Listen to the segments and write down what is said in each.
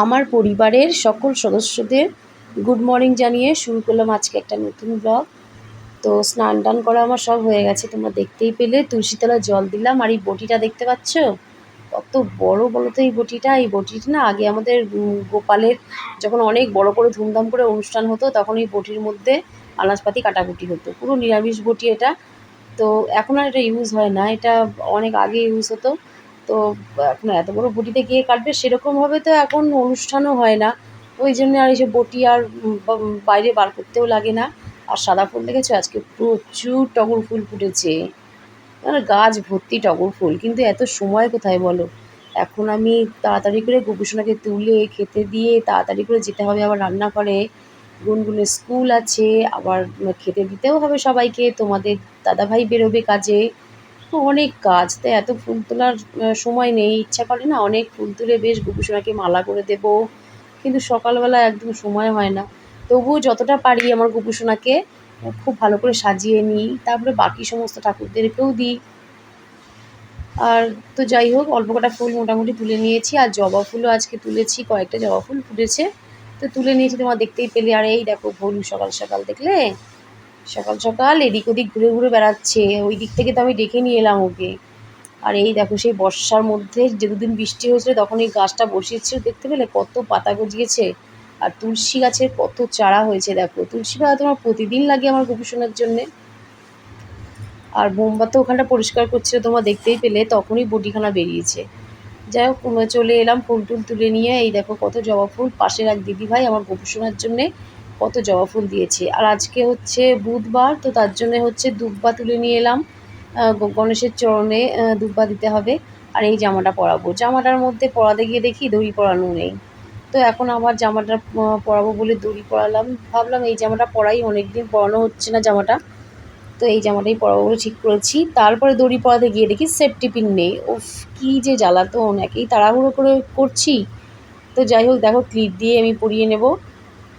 আমার পরিবারের সকল সদস্যদের গুড মর্নিং জানিয়ে শুরু করলাম আজকে একটা নতুন ব্লগ। তো স্নান টান করা আমার সব হয়ে গেছে, তোমরা দেখতেই পেলে। তুলসী তলায় জল দিলাম। আর এই বটিটা দেখতে পাচ্ছ কত বড় বলো তো। এই বটিটা না আগে আমাদের গোপালের যখন অনেক বড় করে ধুমধাম করে অনুষ্ঠান হতো তখন এই বটির মধ্যে আনাজপাতি কাটাকুটি হতো। পুরো নিরামিষ বটি এটা। তো এখন আর এটা ইউজ হয় না, এটা অনেক আগে ইউজ হতো। তো এখন এত বড় বটিতে গিয়ে কাটবে সেরকমভাবে তো এখন অনুষ্ঠানও হয় না। ওই জন্য আর এইসব বটি আর বাইরে বার করতেও লাগে না। আর সাদা ফুল দেখেছো, আজকে প্রচুর টগর ফুল ফুটেছে। মানে গাছ ভর্তি টগর ফুল, কিন্তু এত সময় কোথায় বলো। এখন আমি তাড়াতাড়ি করে গোপুসোনাকে তুলে খেতে দিয়ে তাড়াতাড়ি করে যেতে হবে আবার রান্নাঘরে। গুনগুনের স্কুল আছে, আবার খেতে দিতেও হবে সবাইকে। তোমাদের দাদাভাই বেরোবে কাজে। তো অনেক কাজ, তাই এত ফুল তোলার সময় নেই। ইচ্ছা করে না অনেক ফুল তুলে বেশ গোপুসোনাকে মালা করে দেবো, কিন্তু সকালবেলা একদম সময় হয় না। তবুও যতটা পারি আমার গোপুসোনাকে খুব ভালো করে সাজিয়ে নিই, তারপরে বাকি সমস্ত ঠাকুরদেরকেও দিই। আর তো যাই হোক, অল্প কটা ফুল মোটামুটি তুলে নিয়েছি। আর জবা ফুলও আজকে তুলেছি, কয়েকটা জবা ফুল ফুটেছে, তো তুলে নিয়েছি। তোমার দেখতেই পেলে। আর এই দেখো ভোলু সকাল সকাল দেখলে, সকাল সকাল এদিক ওদিক ঘুরে ঘুরে বেড়াচ্ছে। ওই দিক থেকে তো আমি ডেকে নিয়ে এলাম ওকে। আর এই দেখো সেই বর্ষার মধ্যে যে দুদিন বৃষ্টি হয়েছিল তখন এই গাছটা বসিয়েছিল, দেখতে পেলে কত পাতা গজিয়েছে। আর তুলসী গাছের কত চারা হয়েছে দেখো। তুলসী পাতা তোমার প্রতিদিন লাগে আমার গোপুসোনার জন্যে। আর মোমবাতি ওখানটা পরিষ্কার করছিল, তোমরা দেখতেই পেলে, তখনই বটিখানা বেরিয়েছে। যাই হোক, চলে এলাম ফুল টুল তুলে নিয়ে। এই দেখো কত জবা ফুল, পাশের এক দিদিভাই আমার গোপুসোনার জন্যে কত জবা ফুল দিয়েছে। আর আজকে হচ্ছে বুধবার, তো তার জন্যে হচ্ছে দুব্বা তুলে নিয়ে এলাম। গণেশের চরণে দুব্বা দিতে হবে। আর এই জামাটা পরাবো, জামাটার মধ্যে পরাতে গিয়ে দেখি দড়ি পরানো নেই। তো এখন আবার জামাটা পরাবো বলে দড়ি পরালাম। ভাবলাম এই জামাটা পরাই, অনেকদিন পরানো হচ্ছে না জামাটা, তো এই জামাটাই পরাবো বলে ঠিক করেছি। তারপরে দড়ি পরাতে গিয়ে দেখি সেফটি পিন নেই। উফ, কী যে জ্বালাতন, একেই তাড়াহুড়ো করে করছি। তো যাই হোক, দেখো ক্লিপ দিয়ে আমি পরিয়ে নেব।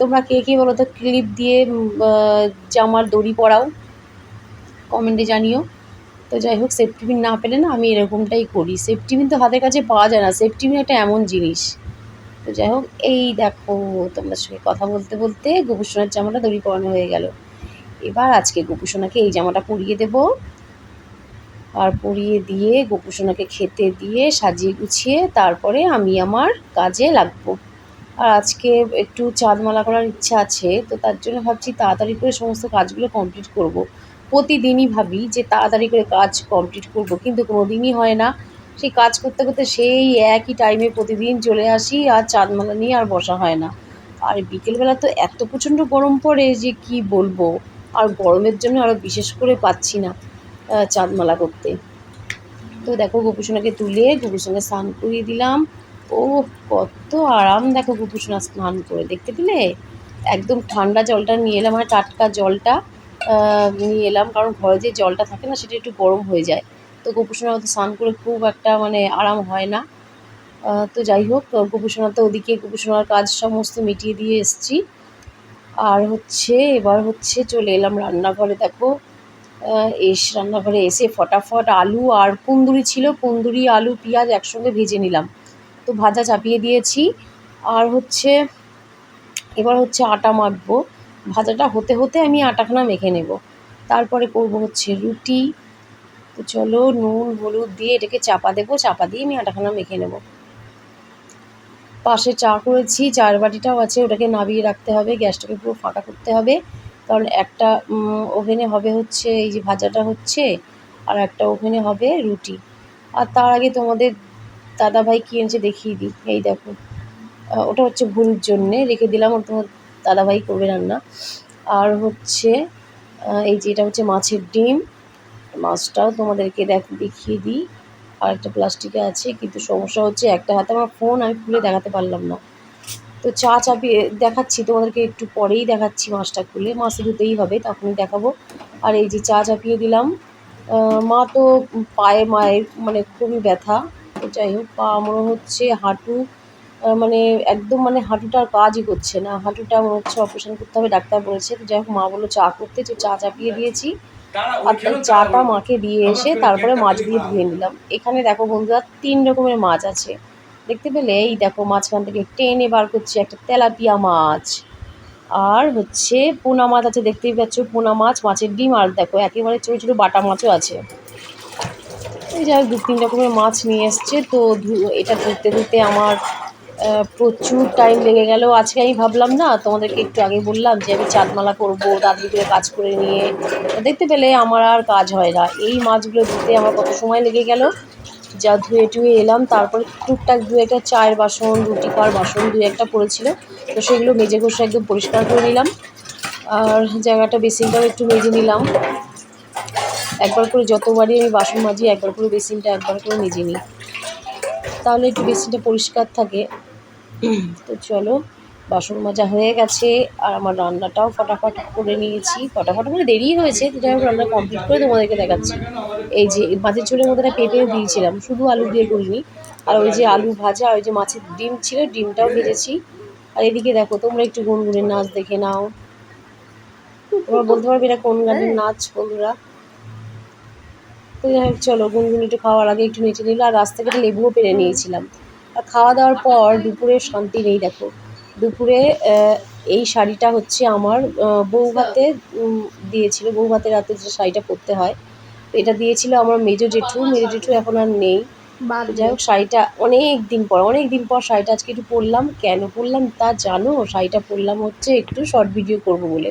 তোমরা কে কে বলো তো ক্লিপ দিয়ে জামার দড়ি পরাও, কমেন্টে জানিও। তো যাই হোক, সেফটি পিন না পেলে না আমি এরকমটাই করি। সেফটি পিন তো হাতের কাছে পাওয়া যায় না, সেফটি পিন একটা এমন জিনিস। তো যাই হোক, এই দেখো তোমাদের সঙ্গে কথা বলতে বলতে গোপুসোনার জামাটা দড়ি পরানো হয়ে গেল। এবার আজকে গোপুসোনাকে এই জামাটা পরিয়ে দেবো। আর পরিয়ে দিয়ে গোপুসোনাকে খেতে দিয়ে সাজিয়ে গুছিয়ে তারপরে আমি আমার কাজে লাগবো। আর আজকে একটু চাঁদমালা করার ইচ্ছা আছে, তো তার জন্য ভাবছি তাড়াতাড়ি করে সমস্ত কাজগুলো কমপ্লিট করব। প্রতিদিনই ভাবি যে তাড়াতাড়ি করে কাজ কমপ্লিট করব, কিন্তু কোনো দিনই হয় না। সেই কাজ করতে করতে সেই একই টাইমে প্রতিদিন চলে আসি, আর চাঁদমালা নিয়ে আর বসা হয় না। আর বিকেলবেলা তো এত প্রচণ্ড গরম পড়ে যে কি বলবো। আর গরমের জন্য আরও বিশেষ করে পাচ্ছি না চাঁদমালা করতে। তো দেখো গোপুসোনাকে তুলে গোপুসোনাকে স্নান করিয়ে দিলাম। ও কত আরাম দেখো গোপুসোনা স্নান করে, দেখতে পেলে। একদম ঠান্ডা জলটা নিয়ে এলাম, মানে টাটকা জলটা নিয়ে এলাম, কারণ ঘরে যে জলটা থাকে না সেটা একটু গরম হয়ে যায়। তো গোপুসোনার মতো স্নান করে খুব একটা মানে আরাম হয় না। তো যাই হোক, গোপুসোনা তো ওদিকে গোপুসোনার কাজ সমস্ত মিটিয়ে দিয়ে এসছি। আর হচ্ছে এবার হচ্ছে চলে এলাম রান্নাঘরে। দেখো রান্নাঘরে এসে ফটাফট আলু আর কুন্দুরি ছিল, কুন্দুরি আলু পেঁয়াজ একসঙ্গে ভেজে নিলাম। তো ভাজা চাপিয়ে দিয়েছি। আর হচ্ছে এবার হচ্ছে আটা মাখবো। ভাজাটা হতে হতে আমি আটাখানা মেখে নেব, তারপরে করব হচ্ছে রুটি। তো চলো, নুন হলুদ দিয়ে এটাকে চাপা দেবো, চাপা দিয়ে আমি আটাখানা মেখে নেব। পাশে চা করেছি, চায়ের বাটিটাও আছে, ওটাকে নামিয়ে রাখতে হবে। গ্যাসটাকে পুরো ফাঁকা করতে হবে, কারণ একটা ওভেনে হবে হচ্ছে এই যে ভাজাটা হচ্ছে, আর একটা ওভেনে হবে রুটি। আর তার আগে তোমাদের দাদাভাই কী এনেছে দেখিয়ে দিই। এই দেখো, ওটা হচ্ছে ভুলুর জন্যে রেখে দিলাম, ওটা তোমার দাদাভাই করবে রান্না। আর হচ্ছে এই যে এটা হচ্ছে মাছের ডিম। মাছটাও তোমাদেরকে দেখিয়ে দিই। আর একটা প্লাস্টিকে আছে, কিন্তু সমস্যা হচ্ছে একটা হাতে আমার ফোন, আমি খুলে দেখাতে পারলাম না। তো চা চাপিয়ে দেখাচ্ছি তোমাদেরকে, একটু পরেই দেখাচ্ছি। মাছটা খুলে, মাছ ধুতেই হবে, তখনই দেখাবো। আর এই যে চা চাপিয়ে দিলাম। মা তো মায়ের মানে খুবই ব্যথা। তো যাই হোক, পা মনে হচ্ছে হাঁটু মানে একদম মানে হাঁটুটার কাজই করছে না, হাঁটুটা মনে হচ্ছে অপারেশন করতে হবে, ডাক্তার বলেছে। তো যাই হোক, মা বললো চা করতে, তো চা চাপিয়ে দিয়েছি। আর চাটা মাকে দিয়ে এসে তারপরে মাছগুলো ধুয়ে নিলাম। এখানে দেখো বন্ধুরা 3 রকমের মাছ আছে। দেখতে পেলে এই দেখো মাঝখান থেকে টেনে বার করছি একটা তেলাপিয়া মাছ, আর হচ্ছে পোনা মাছ আছে, দেখতেই পাচ্ছ পোনা মাছ, মাছের ডিম, আর দেখো একেবারে ছোটো ছোটো বাটা মাছও আছে। এই যাই হোক 2-3 রকমের মাছ নিয়ে এসছে। তো এটা ধরতে ধরতে আমার প্রচুর টাইম লেগে গেল। আজকে আমি ভাবলাম না, তোমাদেরকে একটু আগে বললাম যে আমি চাঁদমালা করবো, তাড়াতাড়ি করে কাজ করে নিয়ে, দেখতে পেলে আমার আর কাজ হয় না। এই মাছগুলো ধুতে আমার কত সময় লেগে গেল, যা ধুয়ে টুয়ে এলাম। তারপরে টুকটাক 2-1টা চায়ের বাসন, রুটি খাওয়ার বাসন 2-1টা পড়েছিল, তো সেগুলো মেজে ঘষে একদম পরিষ্কার করে নিলাম। আর জায়গাটা বেসিনটাও একটু মেজে নিলাম। একবার করে যতবারই আমি বাসন মাজি একবার করে বেসিনটা একবার করে মেজে নিই, তাহলে একটু বেসিনটা পরিষ্কার থাকে। তো চলো, বাসন মাজা হয়ে গেছে আর আমার রান্নাটাও ফটাফট করে নিয়েছি। ফটাফট করে দেরি হয়েছে, তো যাই হোক রান্না কমপ্লিট করে তোমাদেরকে দেখাচ্ছি। এই যে মাছের ঝোলের মধ্যে একটা পেঁপেও দিয়েছিলাম, শুধু আলু দিয়ে করিনি। আর ওই যে আলু ভাজা, ওই যে মাছের ডিম ছিল, ডিমটাও ভেজেছি। আর এদিকে দেখো, তোমরা একটু গুনগুনের নাচ দেখে নাও। তোমরা বলতে পারবে এটা কোন গানের নাচ বন্ধুরা? তো যাই হোক চলো, গুনগুন একটু খাওয়ার আগে একটু নেচে নিল। আর রাস্তাঘাটে লেবুও পেরে নিয়েছিলাম। আর খাওয়া দাওয়ার পর দুপুরে শান্তি নেই। দেখো দুপুরে এই শাড়িটা হচ্ছে আমার বউ ভাতে দিয়েছিল, বউ ভাতে রাতে যে শাড়িটা পরতে হয়, তো এটা দিয়েছিল আমার মেজো জেঠু। মেজো জেঠু এখন আর নেই। যাই হোক শাড়িটা অনেক দিন পর শাড়িটা আজকে একটু পরলাম। কেন পরলাম তা জানো? শাড়িটা পরলাম হচ্ছে একটু শর্ট ভিডিও করবো বলে।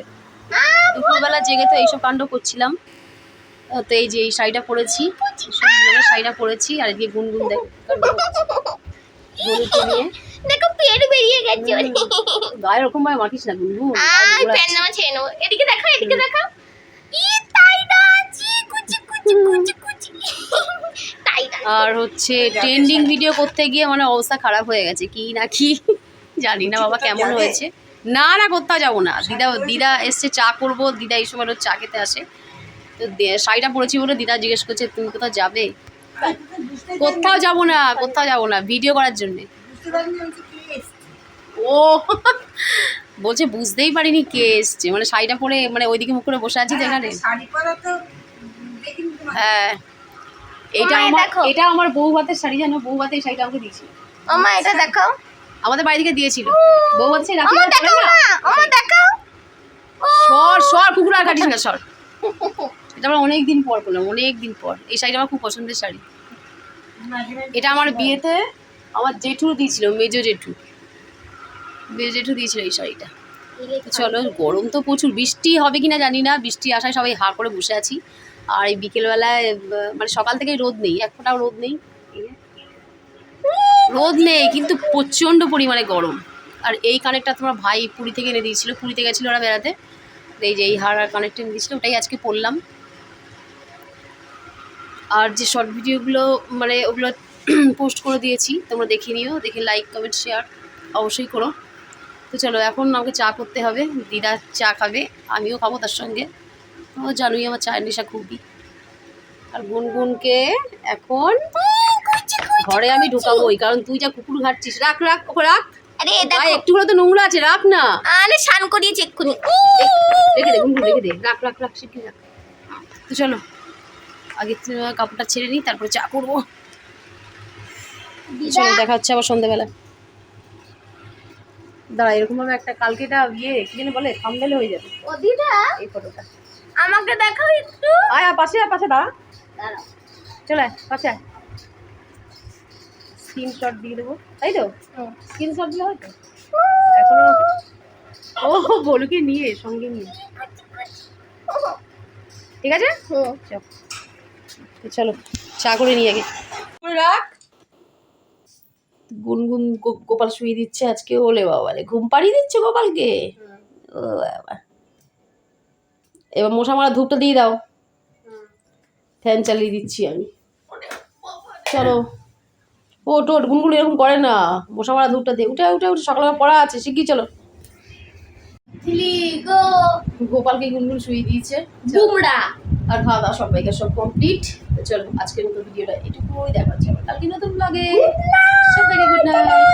দুপুরবেলা জেগে তো এইসব কাণ্ড করছিলাম। তো এই যে এই শাড়িটা পরেছি, শাড়িটা পরেছি। আর এদিকে গুনগুন দেখো দেখো পেট বেরিয়ে গেছে। গায়ে এরকম ভাবে মাখিস না গুনগুন, পেন নামা ছেড়ে নেবো। এদিকে দেখো, এদিকে দেখো। আর হচ্ছে ট্রেন্ডিং ভিডিও করতে গিয়ে মানে অবস্থা খারাপ হয়ে গেছে, কি না কি জানি না বাবা কেমন হয়েছে। না না কোথাও যাবো না, দিদা এসছে চা করবো, দিদা এই সময় চা খেতে আসে। তো শাড়িটা পরেছি বলে দিদা জিজ্ঞেস করছে তুমি কোথাও যাবে? কোথাও যাবো না ভিডিও করার জন্যে। ও বলছে বুঝতেই পারিনি কে এসছে, মানে শাড়িটা পরে মানে ওইদিকে মুখ করে বসে আছি তো এখানে। হ্যাঁ এটা আমার বউ ভাতের শাড়ি, জানো বউ ভাতের শাড়িটা আমাকে দিয়েছিল। ওমা এটা দেখাও, আমাদের বাড়ি থেকে দিয়েছিল বউ ভাতের শাড়ি। ওমা দেখাও না, ওমা দেখাও। সর কুকুর আর কাটিস না, সর। এটা আমার অনেক দিন পর করলাম, অনেক দিন পর। এই শাড়িটা আমার খুব পছন্দের শাড়ি। এটা আমার বিয়েতে আমার জেঠু দিয়েছিল, মেজো জেঠু দিয়েছিল এই শাড়িটা। চলো, গরম তো প্রচুর, বৃষ্টি হবে কিনা জানি না, বৃষ্টি আসায় সবাই হা করে বসে আছি। আর এই বিকেলবেলায় মানে সকাল থেকে রোদ নেই, এক ফোঁটাও রোদ নেই কিন্তু প্রচণ্ড পরিমাণে গরম। আর এই কানেরটা তোমার ভাই পুরী থেকে এনে দিয়েছিল, পুরীতে গেছিলো ওরা বেড়াতে। এই যে এই হার আর কানেরটা এনে দিয়েছিলো, ওটাই আজকে পরলাম। আর যে শর্ট ভিডিওগুলো মানে ওগুলো পোস্ট করে দিয়েছি, তোমরা দেখে নিও, দেখে লাইক কমেন্ট শেয়ার অবশ্যই করো। তো চলো এখন আমাকে চা করতে হবে, দিদা চা খাবে, আমিও খাবো তার সঙ্গে। ও জানোই আমার চায়ের নেশা খুবই। আর গুনগুনকে এখন ঘরে আমি ঢুকাবোই, কারণ তুই যা কুকুর ঘাটছিস। রাখ ওকে রাখ। আরে দেখো একটু করে তো নোংরা আছে, রাখ না। আরে স্নান করিয়েছি এক্ষুনি। রেখে দে গুনগুন, রেখে দে, রাখ শিগগির রাখ। তো চলো আগে কাপড়টা ছেড়ে নিই, তারপরে চা করবো। চলো দেখা হচ্ছে আবার সন্ধ্যেবেলা। দাঁড়া এরকম ভাবে একটা কালকেটা কি যেন বলে, থাম্বনেল হয়ে যাবে। ও দিদা এই ফটোটা আমাকে দেখাও একটু। আয় পাশে দাঁড়া, চলে পাশে স্ক্রিনশট দিয়ে দেবো, তাই তো? স্ক্রিনশট দিলে হয়তো এখনো ও বলুকে নিয়ে সঙ্গে নিয়ে, ঠিক আছে? চলো চা করে নিয়ে আগে রাখ। গুনগুন গোপাল শুয়ে দিচ্ছে আজকে। ওলে বাবা রে, ঘুম পাড়িয়ে দিচ্ছে গোপালকে। ও বাবা, এবার মশা মারা ধূপটা দিয়ে দাও, ফ্যান চালিয়ে দিচ্ছি আমি। চলো ওট গুনগুন এরকম করে না, মশা মারা ধূপটা দিয়ে উঠে সকালবেলা পড়া আছে, শিগগির চলো। গোপালকে গুনগুন শুয়ে দিয়েছে বুমড়া। আর খাওয়া দাওয়া সবাইকে সব কমপ্লিট। চলো আজকের মতো ভিডিওটা এটুকুই দেখাচ্ছে, কালকে নতুন লাগে। সবাইকে গুড নাইট।